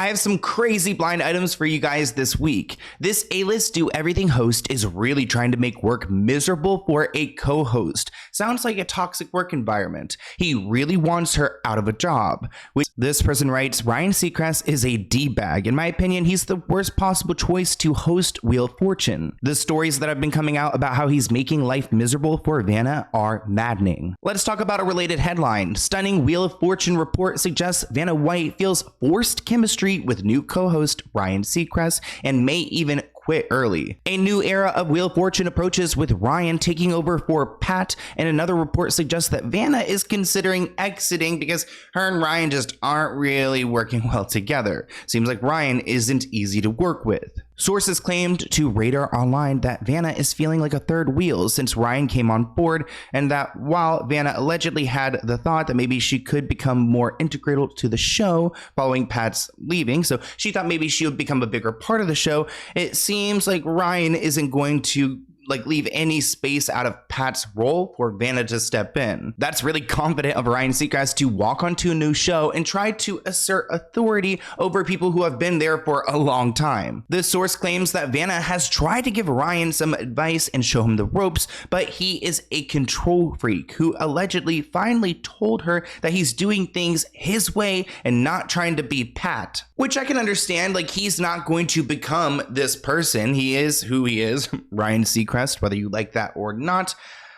I have some crazy blind items for you guys this week. This A-list do everything host is really trying to make work miserable for a co-host. Sounds like a toxic work environment. He really wants her out of a job. This person writes, Ryan Seacrest is a D-bag. In my opinion, he's the worst possible choice to host Wheel of Fortune. The stories that have been coming out about how he's making life miserable for Vanna are maddening. Let's talk about a related headline. Stunning Wheel of Fortune report suggests Vanna White feels forced chemistry with new co-host Ryan Seacrest and may even quit early. A new era of Wheel of Fortune approaches with Ryan taking over for Pat, and another report suggests that Vanna is considering exiting because her and Ryan just aren't really working well together. Seems like Ryan isn't easy to work with. Sources claimed to Radar Online that Vanna is feeling like a third wheel since Ryan came on board, and that while Vanna allegedly had the thought that maybe she could become more integral to the show following Pat's leaving, so she thought maybe she would become a bigger part of the show, it seems like Ryan isn't going to leave any space out of Pat's role for Vanna to step in. That's really confident of Ryan Seacrest to walk onto a new show and try to assert authority over people who have been there for a long time. This source claims that Vanna has tried to give Ryan some advice and show him the ropes, but he is a control freak who allegedly finally told her that he's doing things his way and not trying to be Pat. Which I can understand, he's not going to become this person. He is who he is, Ryan Seacrest, whether you like that or not.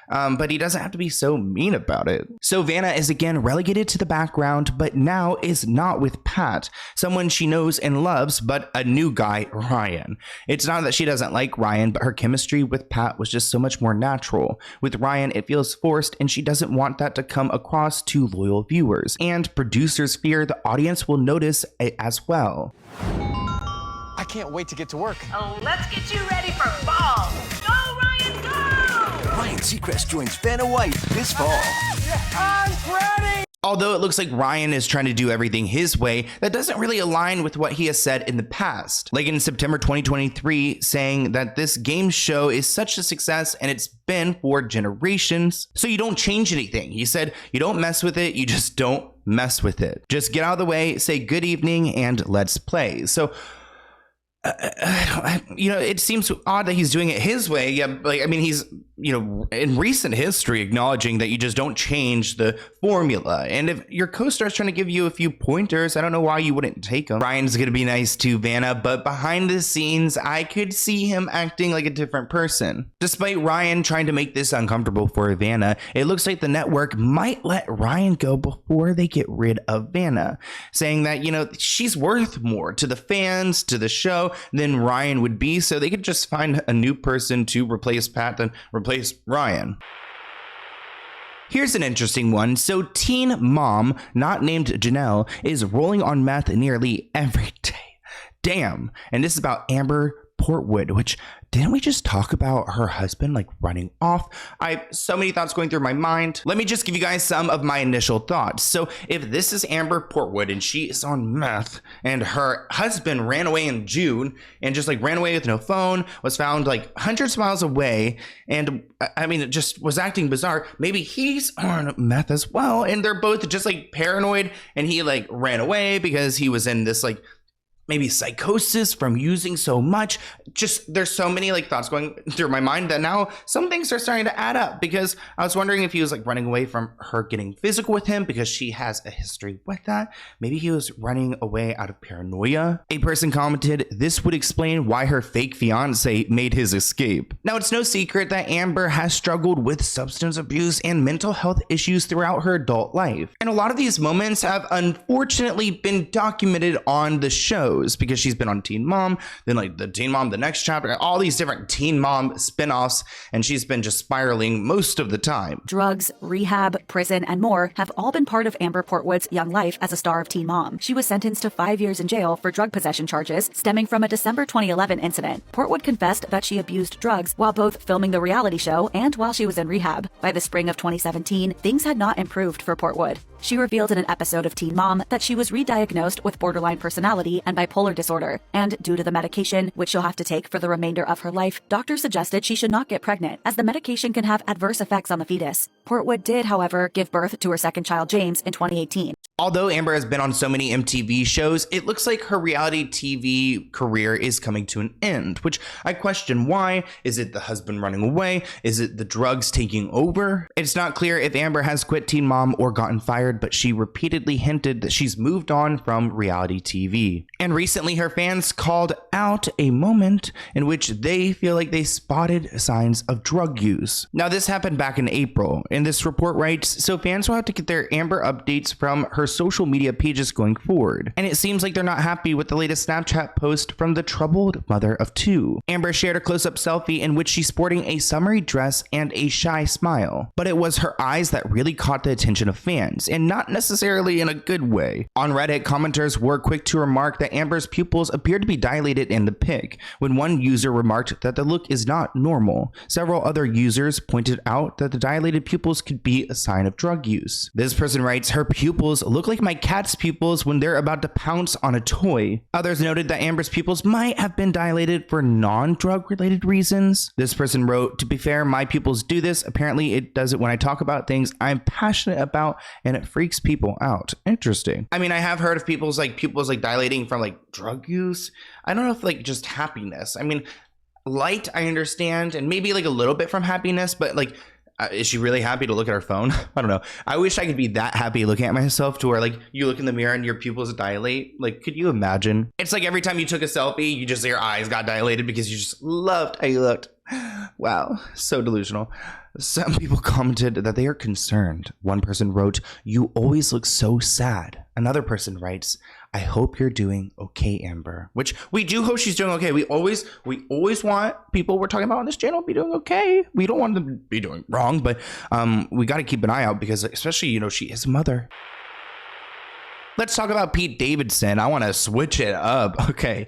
But he doesn't have to be so mean about it. So Vanna is again relegated to the background, but now is not with Pat, someone she knows and loves, but a new guy, Ryan. It's not that she doesn't like Ryan, but her chemistry with Pat was just so much more natural. With Ryan, it feels forced, and she doesn't want that to come across to loyal viewers. And producers fear the audience will notice it as well. I can't wait to get to work. Oh, let's get you ready for fall. Go, Ryan, go! Ryan Seacrest joins Vanna White this fall. I'm ready! Although it looks like Ryan is trying to do everything his way, that doesn't really align with what he has said in the past. Like in September 2023, saying that this game show is such a success and it's been for generations, so you don't change anything. He said, you don't mess with it, you just don't mess with it. Just get out of the way, say good evening, and let's play. So it seems odd that he's doing it his way. Yeah, he's, in recent history acknowledging that you just don't change the formula. And if your co-star's trying to give you a few pointers, I don't know why you wouldn't take them. Ryan's going to be nice to Vanna, but behind the scenes, I could see him acting like a different person. Despite Ryan trying to make this uncomfortable for Vanna, it looks like the network might let Ryan go before they get rid of Vanna, saying that, she's worth more to the fans, to the show, than Ryan would be, so they could just find a new person to replace Pat than replace Ryan. Here's an interesting one. So teen mom, not named Janelle, is rolling on meth nearly every day. Damn. And this is about Amber Portwood, which didn't we just talk about her husband running off? I have so many thoughts going through my mind. Let me just give you guys some of my initial thoughts. So if this is Amber Portwood and she is on meth and her husband ran away in June and just ran away with no phone, was found hundreds of miles away, and it just was acting bizarre, maybe he's on meth as well, and they're both just paranoid, and he ran away because he was in this maybe psychosis from using so much. Just there's so many thoughts going through my mind that now some things are starting to add up, because I was wondering if he was running away from her getting physical with him because she has a history with that. Maybe he was running away out of paranoia. A person commented, this would explain why her fake fiance made his escape. Now, it's no secret that Amber has struggled with substance abuse and mental health issues throughout her adult life, and a lot of these moments have unfortunately been documented on the show, because she's been on Teen Mom, then the Teen Mom, the next chapter, all these different Teen Mom spinoffs, and she's been just spiraling most of the time. Drugs, rehab, prison, and more have all been part of Amber Portwood's young life as a star of Teen Mom. She was sentenced to 5 years in jail for drug possession charges stemming from a December 2011 incident. Portwood confessed that she abused drugs while both filming the reality show and while she was in rehab. By the spring of 2017, things had not improved for Portwood. She revealed in an episode of Teen Mom that she was re-diagnosed with borderline personality and bipolar disorder, and due to the medication, which she'll have to take for the remainder of her life, doctors suggested she should not get pregnant, as the medication can have adverse effects on the fetus. Portwood did, however, give birth to her second child, James, in 2018. Although Amber has been on so many MTV shows, it looks like her reality TV career is coming to an end, which I question why. Is it the husband running away? Is it the drugs taking over? It's not clear if Amber has quit Teen Mom or gotten fired, but she repeatedly hinted that she's moved on from reality TV. And recently her fans called out a moment in which they feel like they spotted signs of drug use. Now this happened back in April, and this report writes, so fans will have to get their Amber updates from her social media pages going forward. And it seems like they're not happy with the latest Snapchat post from the troubled mother of two. Amber shared a close-up selfie in which she's sporting a summery dress and a shy smile. But it was her eyes that really caught the attention of fans, and not necessarily in a good way. On Reddit, commenters were quick to remark that Amber's pupils appeared to be dilated in the pic, when one user remarked that the look is not normal. Several other users pointed out that the dilated pupils could be a sign of drug use. This person writes, her pupils look like my cat's pupils when they're about to pounce on a toy. Others noted that Amber's pupils might have been dilated for non-drug related reasons. This person wrote, to be fair, my pupils do this. Apparently it does it when I talk about things I'm passionate about, and it freaks people out. Interesting. I mean, I have heard of pupils like dilating from like drug use. I don't know if like just happiness. I mean, light, I understand, and maybe like a little bit from happiness, but like, is she really happy to look at her phone? I don't know. I wish I could be that happy looking at myself to where like you look in the mirror and your pupils dilate. Like, could you imagine? It's like every time you took a selfie, you just, your eyes got dilated because you just loved how you looked. Wow, so delusional. Some people commented that they are concerned. One person wrote, you always look so sad. Another person writes, I hope you're doing okay, Amber. Which we do hope she's doing okay. We always want people we're talking about on this channel to be doing okay. We don't want them to be doing wrong, but we got to keep an eye out because especially, you know, she is a mother. Let's talk about Pete Davidson. I want to switch it up. Okay.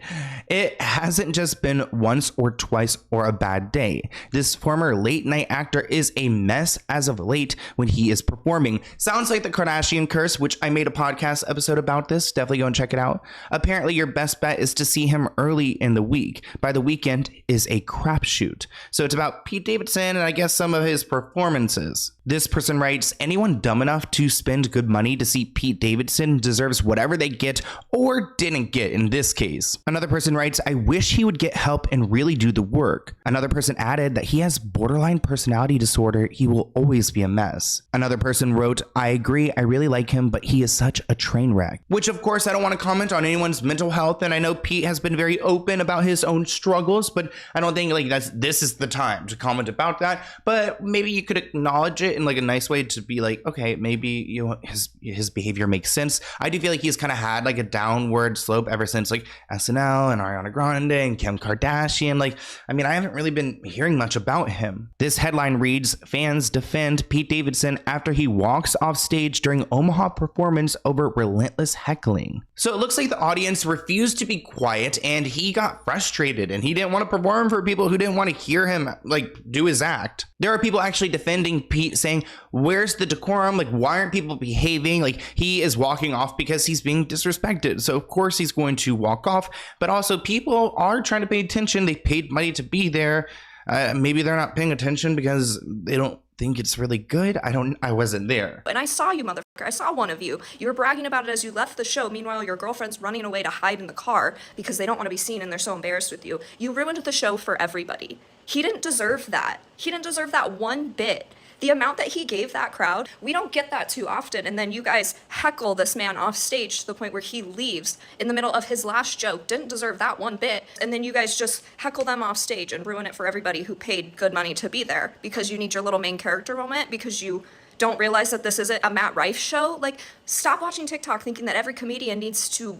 It hasn't just been once or twice or a bad day. This former late night actor is a mess as of late when he is performing. Sounds like the Kardashian curse, which I made a podcast episode about this. Definitely go and check it out. Apparently your best bet is to see him early in the week. By the weekend is a crapshoot. So it's about Pete Davidson and I guess some of his performances. This person writes, anyone dumb enough to spend good money to see Pete Davidson deserves whatever they get or didn't get in this case. Another person writes, I wish he would get help and really do the work. Another person added that he has borderline personality disorder. He will always be a mess. Another person wrote, I agree. I really like him, but he is such a train wreck. Which of course, I don't want to comment on anyone's mental health. And I know Pete has been very open about his own struggles, but I don't think like this is the time to comment about that. But maybe you could acknowledge it in like a nice way to be like, okay, maybe you know his behavior makes sense. I do feel like he's kind of had like a downward slope ever since like SNL and Ariana Grande and Kim Kardashian. Like, I mean, I haven't really been hearing much about him. This headline reads, fans defend Pete Davidson after he walks off stage during Omaha performance over relentless heckling. So it looks like the audience refused to be quiet and he got frustrated and he didn't want to perform for people who didn't want to hear him like do his act. There are people actually defending Pete saying, where's the decorum? Like, why aren't people behaving? Like, he is walking off because he's being disrespected. So of course he's going to walk off, but also people are trying to pay attention. They paid money to be there. Maybe they're not paying attention because they don't think it's really good. I wasn't there. And I saw you, motherfucker. I saw one of you. You were bragging about it as you left the show. Meanwhile, your girlfriend's running away to hide in the car because they don't want to be seen and they're so embarrassed with you. You ruined the show for everybody. He didn't deserve that. He didn't deserve that one bit. The amount that he gave that crowd, we don't get that too often. And then you guys heckle this man off stage to the point where he leaves in the middle of his last joke. Didn't deserve that one bit. And then you guys just heckle them off stage and ruin it for everybody who paid good money to be there because you need your little main character moment, because you don't realize that this isn't a Matt Rife show. Like, stop watching TikTok thinking that every comedian needs to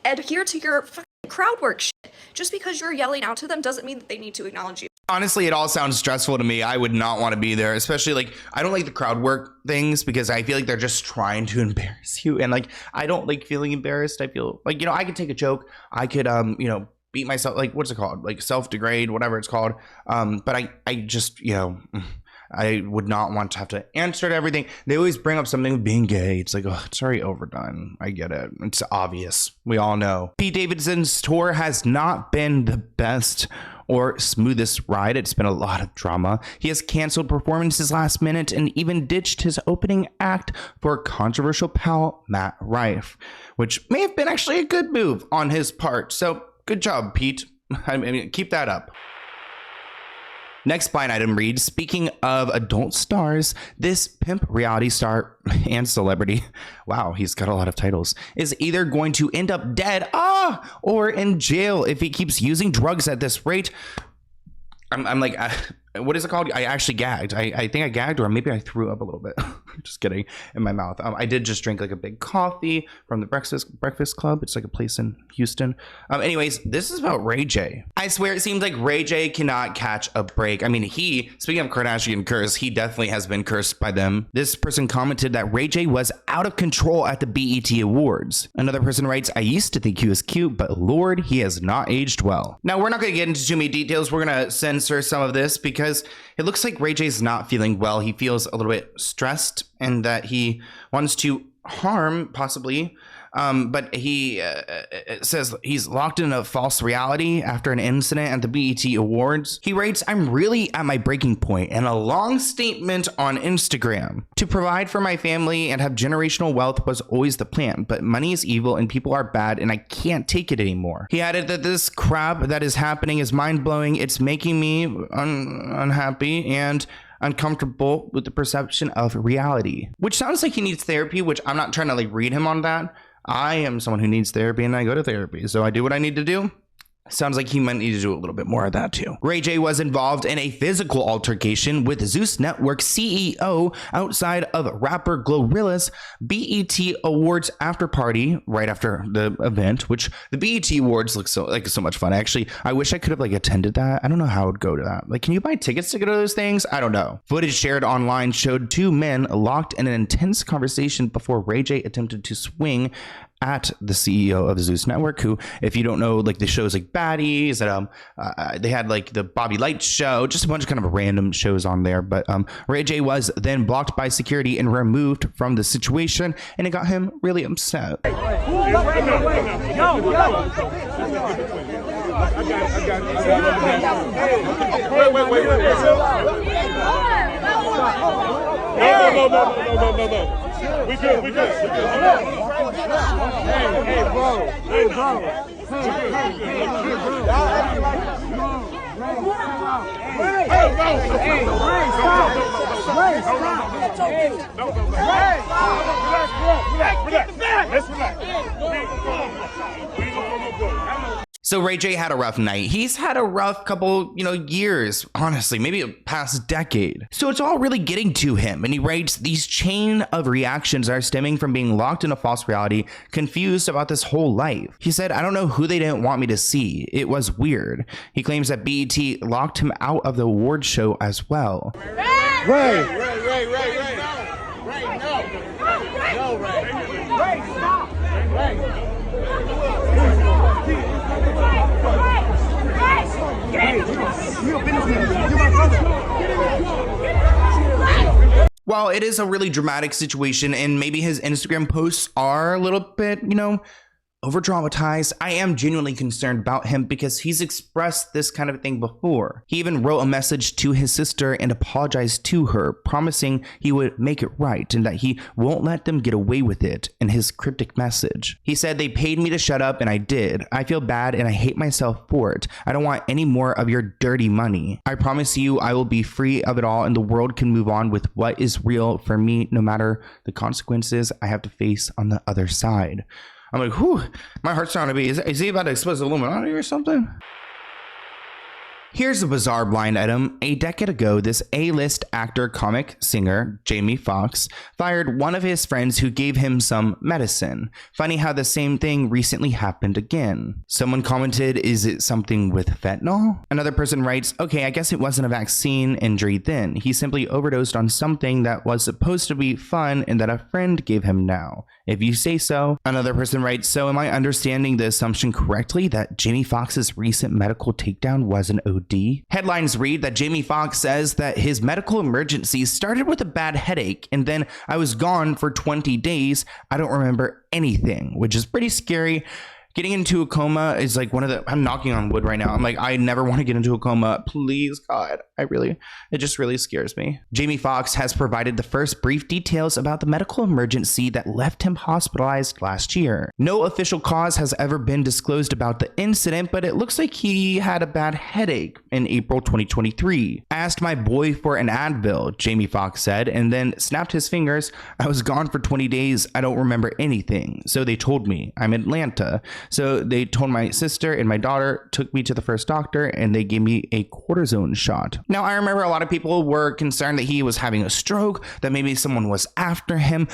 adhere to your fucking crowd work shit. Just because you're yelling out to them doesn't mean that they need to acknowledge you. Honestly, it all sounds stressful to me. I would not want to be there, especially like I don't like the crowd work things because I feel like they're just trying to embarrass you. And like, I don't like feeling embarrassed. I feel like, you know, I could take a joke. I could, you know, beat myself, like, what's it called? Like self-degrade, whatever it's called. But I just, you know, I would not want to have to answer to everything. They always bring up something with being gay. It's like, oh, it's already overdone. I get it. It's obvious. We all know. Pete Davidson's tour has not been the best or smoothest ride. It's been a lot of drama. He has canceled performances last minute and even ditched his opening act for controversial pal Matt Rife, which may have been actually a good move on his part. So good job, Pete. I mean, keep that up. Next blind item reads, speaking of adult stars, this pimp reality star and celebrity, wow, he's got a lot of titles, is either going to end up dead, or in jail if he keeps using drugs at this rate. I'm like, what is it called? I actually gagged. I think I gagged, or maybe I threw up a little bit. Just kidding, in my mouth. I did just drink like a big coffee from the Breakfast Club. It's like a place in Houston. Anyways, this is about Ray J. I swear it seems like Ray J cannot catch a break. I mean, speaking of Kardashian curse, he definitely has been cursed by them. This person commented that Ray J was out of control at the BET Awards. Another person writes, I used to think he was cute, but Lord, he has not aged well. Now, we're not going to get into too many details. We're going to censor some of this because it looks like Ray J's not feeling well. He feels a little bit stressed and that he wants to harm, possibly, but he says he's locked in a false reality after an incident at the BET Awards. He writes, I'm really at my breaking point, and a long statement on Instagram. To provide for my family and have generational wealth was always the plan, but money is evil and people are bad and I can't take it anymore. He added that this crap that is happening is mind-blowing. It's making me unhappy and uncomfortable with the perception of reality, which sounds like he needs therapy, which I'm not trying to like read him on that. I am someone who needs therapy and I go to therapy, so I do what I need to do. Sounds like he might need to do a little bit more of that too. Ray J was involved in a physical altercation with Zeus Network CEO outside of rapper Glorilla's BET Awards after party right after the event, which the BET Awards look so much fun. Actually, I wish I could have like attended that. I don't know how I would go to that. Like, can you buy tickets to go to those things? I don't know. Footage shared online showed two men locked in an intense conversation before Ray J attempted to swing at the CEO of the Zeus Network, who, if you don't know, like the shows like Baddies, they had like the Bobby Light show, just a bunch of kind of random shows on there. But Ray J was then blocked by security and removed from the situation, and it got him really upset. I got. No. We good. Hey, bro. So Ray J had a rough night. He's had a rough couple, years, honestly, maybe a past decade. So it's all really getting to him. And he writes, these chain of reactions are stemming from being locked in a false reality, confused about this whole life. He said, I don't know who they didn't want me to see. It was weird. He claims that BET locked him out of the award show as well. Ray, stop. While it is a really dramatic situation and maybe his Instagram posts are a little bit, over dramatized, I am genuinely concerned about him because he's expressed this kind of thing before. He even wrote a message to his sister and apologized to her, promising he would make it right and that he won't let them get away with it in his cryptic message. He said, they paid me to shut up and I did. I feel bad and I hate myself for it. I don't want any more of your dirty money. I promise you I will be free of it all and the world can move on with what is real for me, no matter the consequences I have to face on the other side. I'm like, whew, my heart's trying to be, is he about to expose Illuminati or something? Here's a bizarre blind item. A decade ago, this A-list actor, comic, singer, Jamie Foxx, fired one of his friends who gave him some medicine. Funny how the same thing recently happened again. Someone commented, is it something with fentanyl? Another person writes, okay, I guess it wasn't a vaccine injury then. He simply overdosed on something that was supposed to be fun and that a friend gave him now. If you say so. Another person writes, so am I understanding the assumption correctly that Jamie Foxx's recent medical takedown was an OD? OD. Headlines read that Jamie Foxx says that his medical emergency started with a bad headache, and then I was gone for 20 days. I don't remember anything, which is pretty scary. Getting into a coma is like I'm knocking on wood right now. I'm like, I never want to get into a coma. Please, God. It just really scares me. Jamie Foxx has provided the first brief details about the medical emergency that left him hospitalized last year. No official cause has ever been disclosed about the incident, but it looks like he had a bad headache in April 2023. I asked my boy for an Advil, Jamie Foxx said, and then snapped his fingers. I was gone for 20 days. I don't remember anything. So they told me. I'm in Atlanta. So they told my sister, and my daughter took me to the first doctor, and they gave me a cortisone shot. Now, I remember a lot of people were concerned that he was having a stroke, that maybe someone was after him.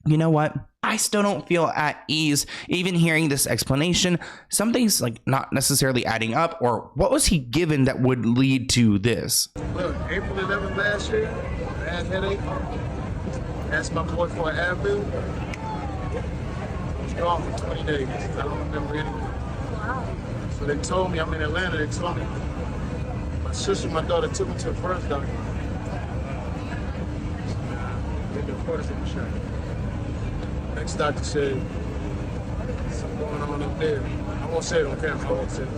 You know what? I still don't feel at ease even hearing this explanation. Something's like not necessarily adding up, or what was he given that would lead to this? Look, April 11th last year, bad headache. Asked my boy for an Advil. Was gone for 20 days. I don't remember anything. So they told me, I'm in Atlanta, they told me. My sister and my daughter took me to the first doctor. They did a cortisone shot. Next doctor said, something going on up there. I won't say it on camera. I won't say it.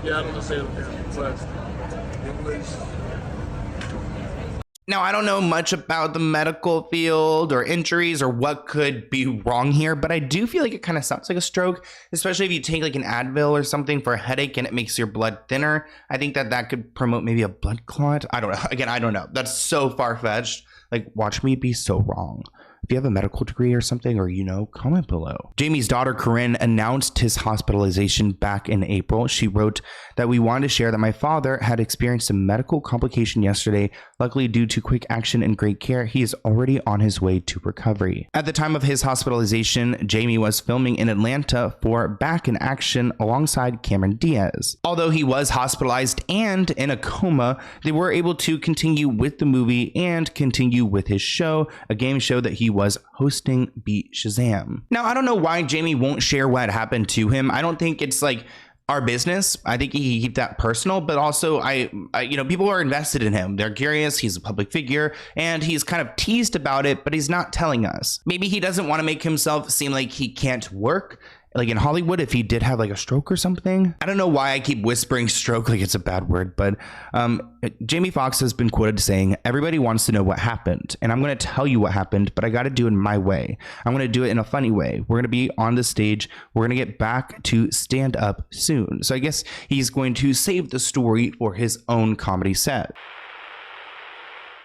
Yeah, I don't want to say it on camera. But it was... Now, I don't know much about the medical field or injuries or what could be wrong here, but I do feel like it kind of sounds like a stroke, especially if you take like an Advil or something for a headache and it makes your blood thinner. I think that could promote maybe a blood clot. I don't know. Again, I don't know. That's so far-fetched. Like, watch me be so wrong. If you have a medical degree or something, or comment below. Jamie's daughter, Corinne, announced his hospitalization back in April. She wrote that we wanted to share that my father had experienced a medical complication yesterday. Luckily, due to quick action and great care, he is already on his way to recovery. At the time of his hospitalization, Jamie was filming in Atlanta for Back in Action alongside Cameron Diaz. Although he was hospitalized and in a coma, they were able to continue with the movie and continue with his show, a game show that he was hosting, Beat Shazam. Now, I don't know why Jamie won't share what happened to him. I don't think it's like our business. I think he can keep that personal, but also I people are invested in him. They're curious. He's a public figure and he's kind of teased about it, but he's not telling us. Maybe he doesn't want to make himself seem like he can't work. Like in Hollywood, if he did have like a stroke or something. I don't know why I keep whispering stroke like it's a bad word, but Jamie Foxx has been quoted saying, everybody wants to know what happened. And I'm going to tell you what happened, but I got to do it in my way. I'm going to do it in a funny way. We're going to be on the stage. We're going to get back to stand up soon. So I guess he's going to save the story for his own comedy set.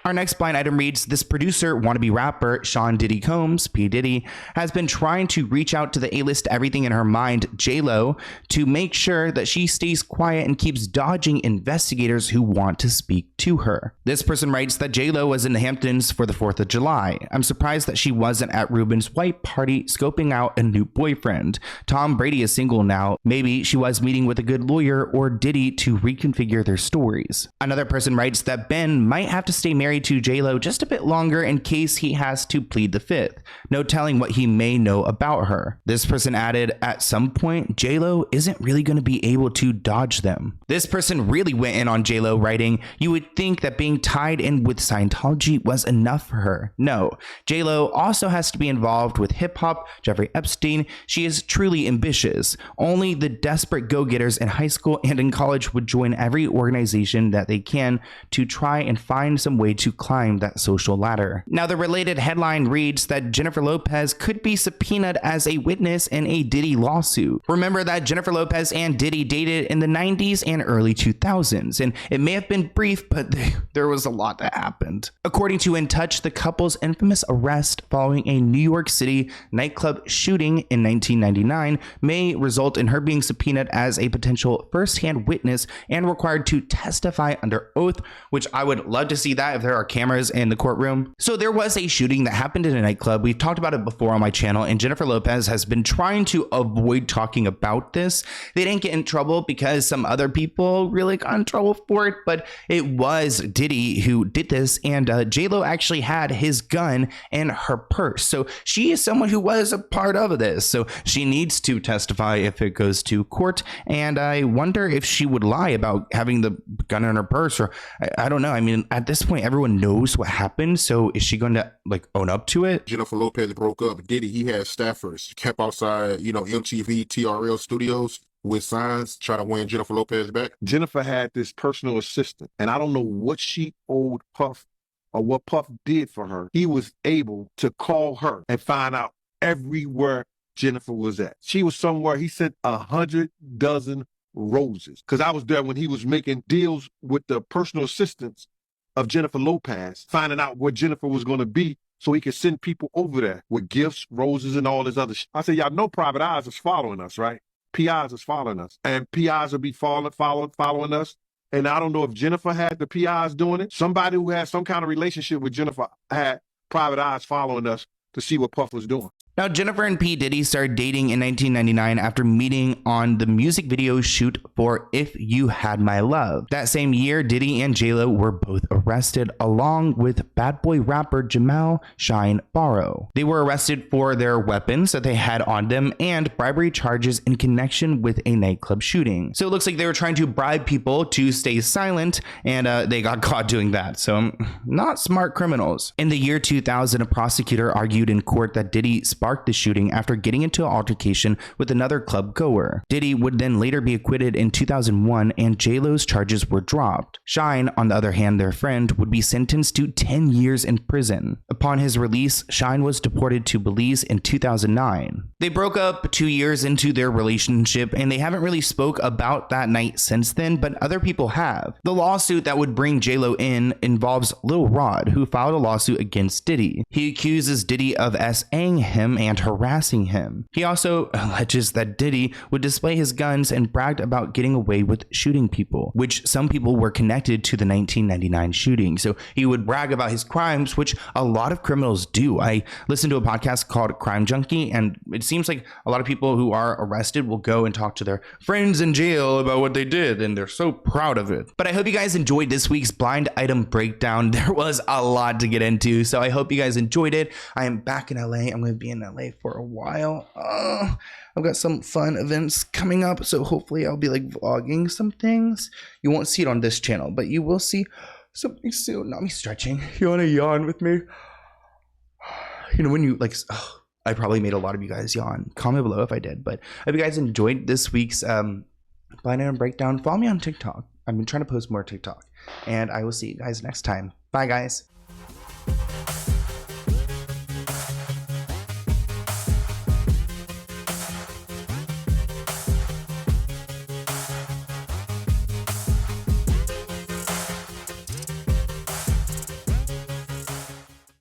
Our next blind item reads, this producer, wannabe rapper Sean Diddy Combs, P. Diddy, has been trying to reach out to the A-list Everything in Her Mind, J-Lo, to make sure that she stays quiet and keeps dodging investigators who want to speak to her. This person writes that J-Lo was in the Hamptons for the 4th of July. I'm surprised that she wasn't at Ruben's white party scoping out a new boyfriend. Tom Brady is single now. Maybe she was meeting with a good lawyer or Diddy to reconfigure their stories. Another person writes that Ben might have to stay married to J-Lo just a bit longer in case he has to plead the fifth. No telling what he may know about her. This person added, at some point, J-Lo isn't really going to be able to dodge them. This person really went in on J-Lo, writing, you would think that being tied in with Scientology was enough for her. No, J-Lo also has to be involved with hip-hop, Jeffrey Epstein. She is truly ambitious. Only the desperate go-getters in high school and in college would join every organization that they can to try and find some way to climb that social ladder. Now, the related headline reads that Jennifer Lopez could be subpoenaed as a witness in a Diddy lawsuit. Remember that Jennifer Lopez and Diddy dated in the 90s and early 2000s, and it may have been brief, but there was a lot that happened. According to In Touch, the couple's infamous arrest following a New York City nightclub shooting in 1999 may result in her being subpoenaed as a potential first-hand witness and required to testify under oath, which I would love to see that if there there are cameras in the courtroom. So there was a shooting that happened in a nightclub. We've talked about it before on my channel, and Jennifer Lopez has been trying to avoid talking about this. They didn't get in trouble because some other people really got in trouble for it, but it was Diddy who did this, and J-Lo actually had his gun in her purse. So she is someone who was a part of this. So she needs to testify if it goes to court, and I wonder if she would lie about having the gun in her purse, or I don't know. I mean, at this point, everyone knows what happened, so is she going to like own up to it? Jennifer Lopez broke up. Diddy, he had staffers kept outside, MTV, TRL studios with signs trying to win Jennifer Lopez back. Jennifer had this personal assistant, and I don't know what she owed Puff or what Puff did for her. He was able to call her and find out everywhere Jennifer was at. She was somewhere. He sent 100 dozen roses, because I was there when he was making deals with the personal assistants of Jennifer Lopez, finding out where Jennifer was going to be so he could send people over there with gifts, roses, and all this other shit. I said, y'all know private eyes is following us, right? PIs is following us, and PIs will be following us. And I don't know if Jennifer had the PIs doing it. Somebody who had some kind of relationship with Jennifer had private eyes following us to see what Puff was doing. Now, Jennifer and P. Diddy started dating in 1999 after meeting on the music video shoot for If You Had My Love. That same year, Diddy and J-Lo were both arrested along with bad boy rapper Jamal Shine Barrow. They were arrested for their weapons that they had on them and bribery charges in connection with a nightclub shooting. So it looks like they were trying to bribe people to stay silent, and they got caught doing that. So not smart criminals. In the year 2000, a prosecutor argued in court that Diddy sparked the shooting after getting into an altercation with another club goer. Diddy would then later be acquitted in 2001, and J-Lo's charges were dropped. Shine, on the other hand, their friend, would be sentenced to 10 years in prison. Upon his release, Shine was deported to Belize in 2009. They broke up 2 years into their relationship, and they haven't really spoke about that night since then, but other people have. The lawsuit that would bring J-Lo in involves Lil Rod, who filed a lawsuit against Diddy. He accuses Diddy of S.A.ing him and harassing him. He also alleges that Diddy would display his guns and bragged about getting away with shooting people, which some people were connected to the 1999 shooting. So he would brag about his crimes, which a lot of criminals do. I listened to a podcast called Crime Junkie, and it seems like a lot of people who are arrested will go and talk to their friends in jail about what they did, and they're so proud of it. But I hope you guys enjoyed this week's blind item breakdown. There was a lot to get into, so I hope you guys enjoyed it. I am back in LA. I'm going to be in LA for a while. I've got some fun events coming up, so hopefully I'll be like vlogging some things. You won't see it on this channel, but you will see something soon. Not me stretching. You want to yawn with me? When you like, I probably made a lot of you guys yawn. Comment below if I did. But if you guys enjoyed this week's blind item breakdown, follow me on TikTok. I've been trying to post more TikTok, and I will see you guys next time. Bye, guys.